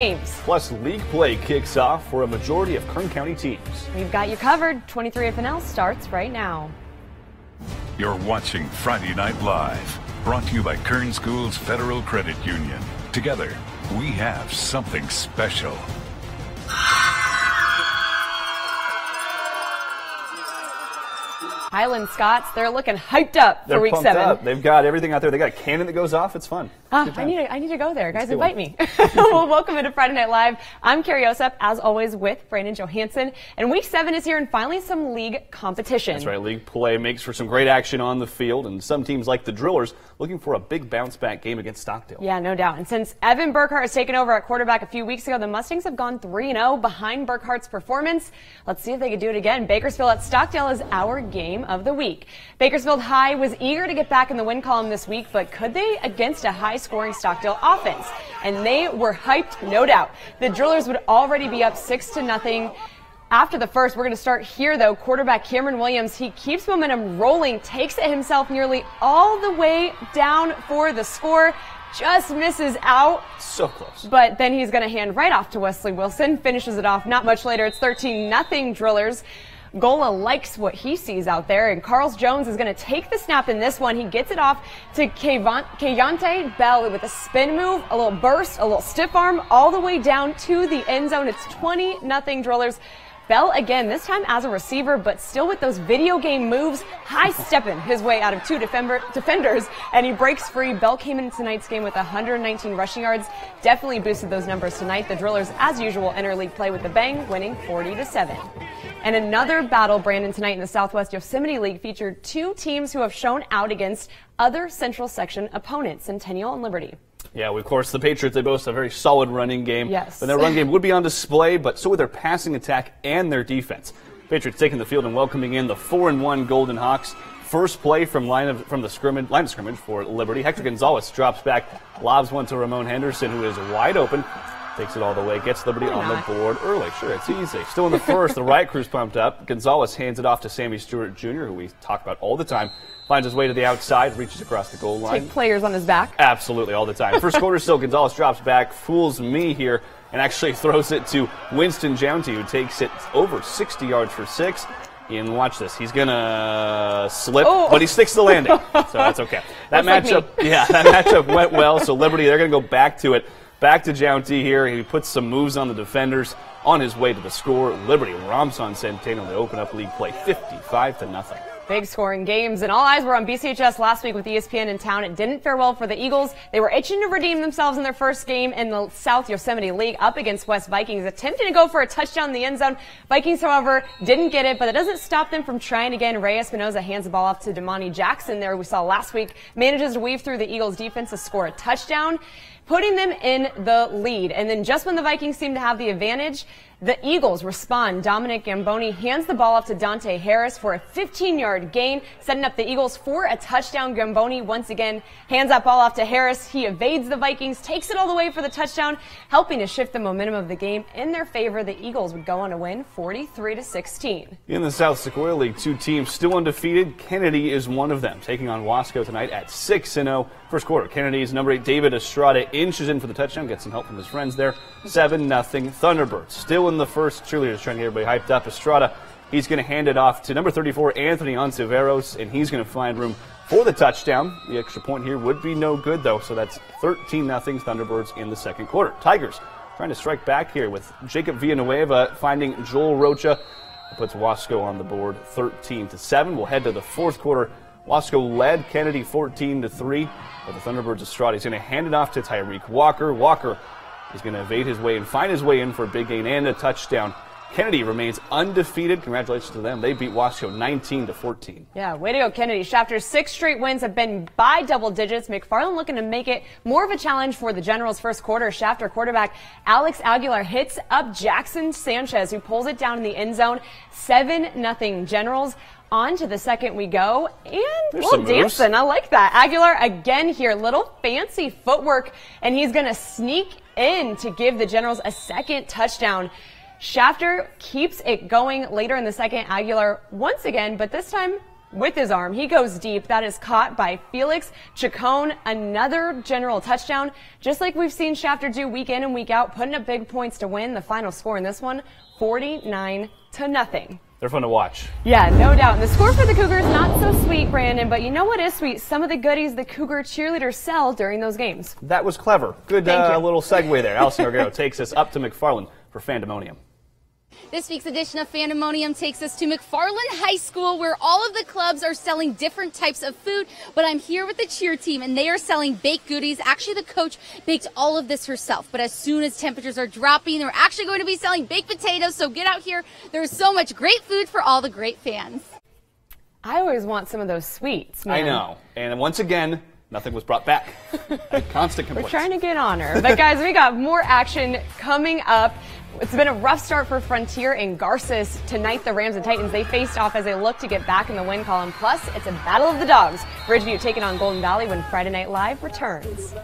games. Plus, league play kicks off for a majority of Kern County teams. We've got you covered. 23 FNL starts right now. You're watching Friday Night Live, brought to you by Kern Schools Federal Credit Union. Together, we have something special. Highland Scots, they're looking hyped up for week 7. Up. They've got everything out there. They got a cannon that goes off. It's fun. I need to go there. Guys, invite me. Well, welcome into Friday Night Live. I'm Kero, as always, with Brandon Johansson. And week 7 is here, and finally some league competition. That's right. League play makes for some great action on the field, and some teams like the Drillers looking for a big bounce-back game against Stockdale. Yeah, no doubt. And since Evan Burkhart has taken over at quarterback a few weeks ago, the Mustangs have gone 3-0 behind Burkhart's performance. Let's see if they can do it again. Bakersfield at Stockdale is our game of the week. Bakersfield High was eager to get back in the win column this week, but could they against a high-scoring Stockdale offense? And they were hyped, no doubt. The Drillers would already be up 6-0. After the first, we're going to start here, though. Quarterback Cameron Williams, he keeps momentum rolling, takes it himself nearly all the way down for the score. Just misses out. So close. But then he's going to hand right off to Wesley Wilson. Finishes it off not much later. It's 13-0 Drillers. Gola likes what he sees out there, and Carls Jones is going to take the snap in this one. He gets it off to Kayante Bell with a spin move, a little burst, a little stiff arm, all the way down to the end zone. It's 20-0 Drillers. Bell again, this time as a receiver, but still with those video game moves, high-stepping his way out of 2 defenders, and he breaks free. Bell came into tonight's game with 119 rushing yards. Definitely boosted those numbers tonight. The Drillers, as usual, enter league play with a bang, winning 40-7. And another battle, Brandon, tonight in the Southwest Yosemite League featured 2 teams who have shown out against other Central Section opponents, Centennial and Liberty. Yeah, of course, the Patriots, they boast a very solid running game. Yes. But their run game would be on display, but so would their passing attack and their defense. Patriots taking the field and welcoming in the 4-1 Golden Hawks. First play from line of scrimmage for Liberty. Hector Gonzalez drops back, lobs one to Ramon Henderson, who is wide open. Takes it all the way, gets Liberty on the board early. Sure, it's easy. Still in the first, the riot crew's pumped up. Gonzalez hands it off to Sammy Stewart Jr., who we talk about all the time. Finds his way to the outside, reaches across the goal line. Take players on his back. Absolutely, all the time. First quarter still, Gonzalez drops back, fools me here, and actually throws it to Winston Jounty, who takes it over 60 yards for 6. And watch this. He's going to slip, but he sticks the landing. So that's okay. That matchup went well, so Liberty, they're going to go back to it. Back to Jounty here. He puts some moves on the defenders on his way to the score. Liberty romps on Centennial to open up league play 55-0. Big scoring games, and all eyes were on BCHS last week with ESPN in town. It didn't fare well for the Eagles. They were itching to redeem themselves in their first game in the South Yosemite League up against West Vikings, attempting to go for a touchdown in the end zone. Vikings, however, didn't get it, but it doesn't stop them from trying again. Ray Espinoza hands the ball off to Damani Jackson there, we saw last week, manages to weave through the Eagles' defense to score a touchdown, putting them in the lead. And then just when the Vikings seem to have the advantage, the Eagles respond. Dominic Gamboni hands the ball off to Dante Harris for a 15-yard gain, setting up the Eagles for a touchdown. Gamboni once again hands that ball off to Harris. He evades the Vikings, takes it all the way for the touchdown, helping to shift the momentum of the game in their favor. The Eagles would go on to win 43-16. In the South Sequoia League, 2 teams still undefeated. Kennedy is one of them, taking on Wasco tonight at 6-0. First quarter, Kennedy's number 8, David Estrada, inches in for the touchdown, gets some help from his friends there. 7-0 Thunderbirds. Still in the first, cheerleaders trying to get everybody hyped up. Estrada, he's going to hand it off to number 34, Anthony Ontiveros, and he's going to find room for the touchdown. The extra point here would be no good, though, so that's 13-0 Thunderbirds in the second quarter. Tigers trying to strike back here with Jacob Villanueva finding Joel Rocha. Puts Wasco on the board 13-7. We'll head to the fourth quarter. Wasco led Kennedy 14-3, but the Thunderbirds' Estrada is going to hand it off to Tyreek Walker. Walker is going to evade his way and find his way in for a big gain and a touchdown. Kennedy remains undefeated. Congratulations to them. They beat Wasco 19-14. Yeah, way to go, Kennedy. Shafter's 6 straight wins have been by double digits. McFarland looking to make it more of a challenge for the Generals first quarter. Shafter quarterback Alex Aguilar hits up Jackson Sanchez, who pulls it down in the end zone. 7-0 Generals. On to the second we go, and little dancing. I like that. Aguilar again here, little fancy footwork, and he's going to sneak in to give the Generals a second touchdown. Shafter keeps it going later in the second. Aguilar once again, but this time with his arm. He goes deep. That is caught by Felix Chacon. Another general touchdown, just like we've seen Shafter do week in and week out, putting up big points to win. The final score in this one, 49-0. They're fun to watch. Yeah, no doubt. And the score for the Cougars, not so sweet, Brandon, but you know what is sweet? Some of the goodies the Cougar cheerleaders sell during those games. That was clever. Good little segue there. Allison Arguero takes us up to McFarland for Fandemonium. This week's edition of Fandemonium takes us to McFarland High School, where all of the clubs are selling different types of food. But I'm here with the cheer team, and they are selling baked goodies. Actually, the coach baked all of this herself. But as soon as temperatures are dropping, they're actually going to be selling baked potatoes. So get out here. There's so much great food for all the great fans. I always want some of those sweets, man. I know. And once again, nothing was brought back. Constant complaints. We're trying to get on her. But guys, we got more action coming up. It's been a rough start for Frontier and Garces. Tonight, the Rams and Titans, they faced off as they look to get back in the win column. Plus, it's a battle of the dogs. Ridgeview taking on Golden Valley when Friday Night Live returns.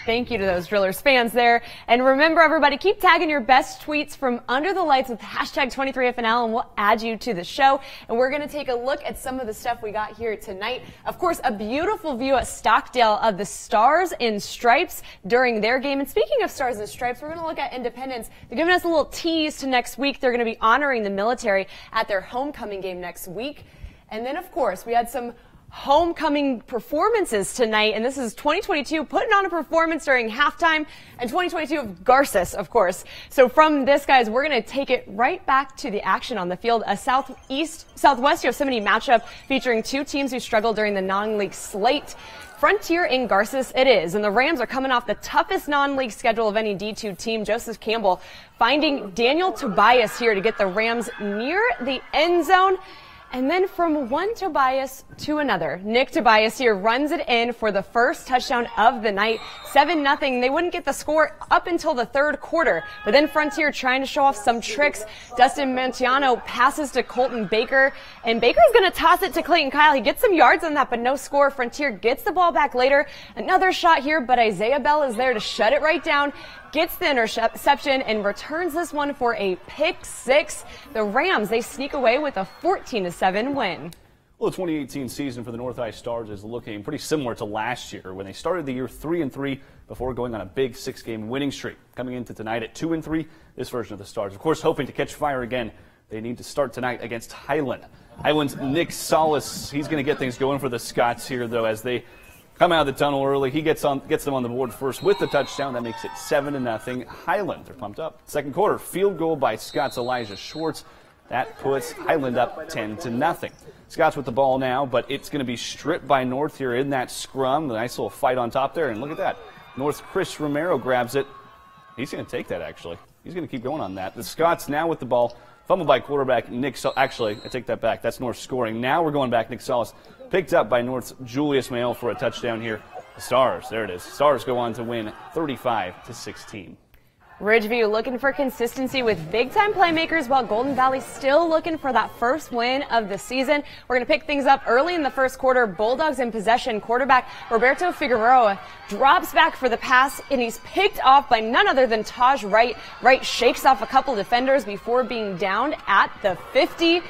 Thank you to those Drillers fans there. And remember, everybody, keep tagging your best tweets from under the lights with hashtag 23FNL, and we'll add you to the show. And we're going to take a look at some of the stuff we got here tonight. Of course, a beautiful view at Stockdale of the Stars and Stripes during their game. And speaking of Stars and Stripes, we're going to look at Independence. They're giving us a little tease to next week. They're going to be honoring the military at their homecoming game next week. And then, of course, we had some homecoming performances tonight, and this is 2022 putting on a performance during halftime, and 2022 of Garces, of course. So from this, guys, we're going to take it right back to the action on the field. A Southwest Yosemite matchup featuring two teams who struggled during the non-league slate. Frontier in Garces it is, and the Rams are coming off the toughest non-league schedule of any D2 team. Joseph Campbell finding Daniel Tobias here to get the Rams near the end zone. And then from one Tobias to another, Nick Tobias here runs it in for the first touchdown of the night. 7-0. They wouldn't get the score up until the third quarter. But then Frontier trying to show off some tricks. Dustin Mantiano passes to Colton Baker. And Baker's going to toss it to Clayton Kyle. He gets some yards on that, but no score. Frontier gets the ball back later. Another shot here, but Isaiah Bell is there to shut it right down. Gets the interception and returns this one for a pick six. The Rams, they sneak away with a 14-7 win. Well, the 2018 season for the North High Stars is looking pretty similar to last year when they started the year 3-3 before going on a big 6-game winning streak. Coming into tonight at 2-3, this version of the Stars, of course, hoping to catch fire again. They need to start tonight against Highland. Highland's Nick Solis, he's going to get things going for the Scots here, though, as they come out of the tunnel early. He gets them on the board first with the touchdown. That makes it 7-0. Highland, they're pumped up. Second quarter, field goal by Scots Elijah Schwartz. That puts Highland up 10-0. Scots with the ball now, but it's going to be stripped by North here in that scrum. The nice little fight on top there, and look at that. North Chris Romero grabs it. He's going to take that, actually. He's going to keep going on that. The Scots now with the ball. Fumbled by quarterback Nick Actually, I take that back. That's North scoring. Now we're going back. Nick Solis picked up by North's Julius Mail for a touchdown here. The Stars, there it is. Stars go on to win 35-16. Ridgeview looking for consistency with big-time playmakers, while Golden Valley still looking for that first win of the season. We're going to pick things up early in the first quarter. Bulldogs in possession. Quarterback Roberto Figueroa drops back for the pass, and he's picked off by none other than Taj Wright. Wright shakes off a couple defenders before being downed at the 50.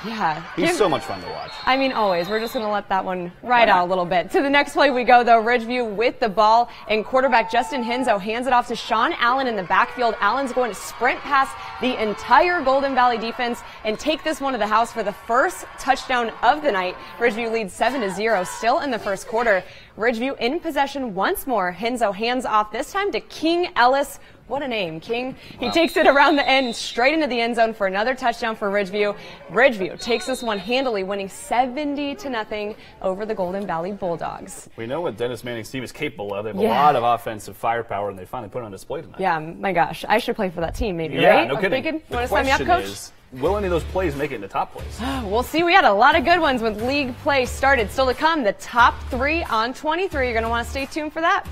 Yeah. He's so much fun to watch. I mean, always. We're just going to let that one ride out a little bit. To the next play we go, though. Ridgeview with the ball, and quarterback Justin Henzo hands it off to Sean Allen in the backfield. Allen's going to sprint past the entire Golden Valley defense and take this one to the house for the first touchdown of the night. Ridgeview leads 7-0, still in the first quarter. Ridgeview in possession once more. Henzo hands off, this time to King Ellis. What a name, King. He takes it around the end, straight into the end zone for another touchdown for Ridgeview. Ridgeview takes this one handily, winning 70-0 over the Golden Valley Bulldogs. We know what Dennis Manning's team is capable of. They have a lot of offensive firepower, and they finally put it on display tonight. Yeah, my gosh. I should play for that team, maybe, yeah, right? No kidding. You the want to sign me up, question Coach? is, will any of those plays make it into top plays? We'll see. We had a lot of good ones with league play started. Still to come, the top 3 on 23. You're going to want to stay tuned for that.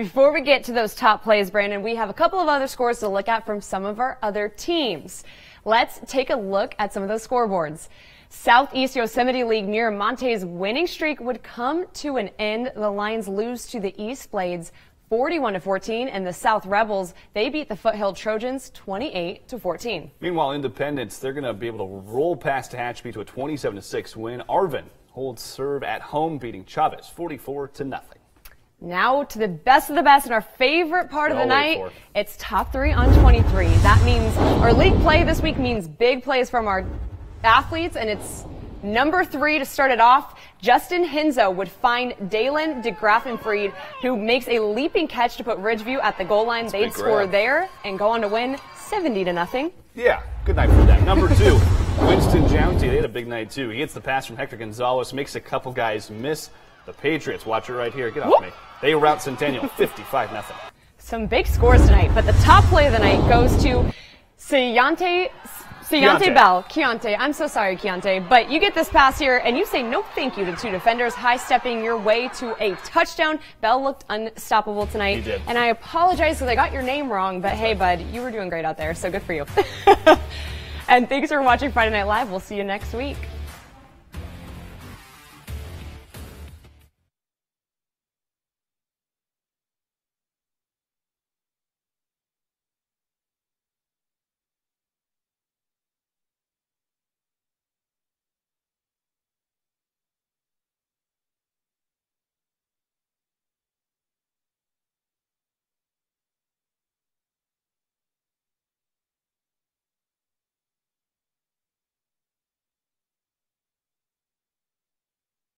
Before we get to those top plays, Brandon, we have a couple of other scores to look at from some of our other teams. Let's take a look at some of those scoreboards. Southeast Yosemite League Miramonte's winning streak would come to an end. The Lions lose to the East Blades 41-14, and the South Rebels, they beat the Foothill Trojans 28-14. Meanwhile, Independence, they're going to be able to roll past Tehachapi to a 27-6 win. Arvin holds serve at home, beating Chavez 44-0. Now to the best of the best and our favorite part of the night. It's top 3 on 23. That means our league play this week means big plays from our athletes, and it's number 3 to start it off. Justin Hinzo would find Dalen DeGraffenfried, who makes a leaping catch to put Ridgeview at the goal line. They'd score there and go on to win 70-0. Yeah, good night for them. Number 2, Winston Jounty. They had a big night too. He gets the pass from Hector Gonzalez, makes a couple guys miss. The Patriots, watch it right here. Get off me. They rout Centennial 55-0. Some big scores tonight, but the top play of the night goes to Keontae Bell. Keontae, I'm so sorry, Keontae, but you get this pass here, and you say no thank you to 2 defenders, high-stepping your way to a touchdown. Bell looked unstoppable tonight. He did. And I apologize because I got your name wrong, but hey, bud, you were doing great out there, so good for you. And thanks for watching Friday Night Live. We'll see you next week.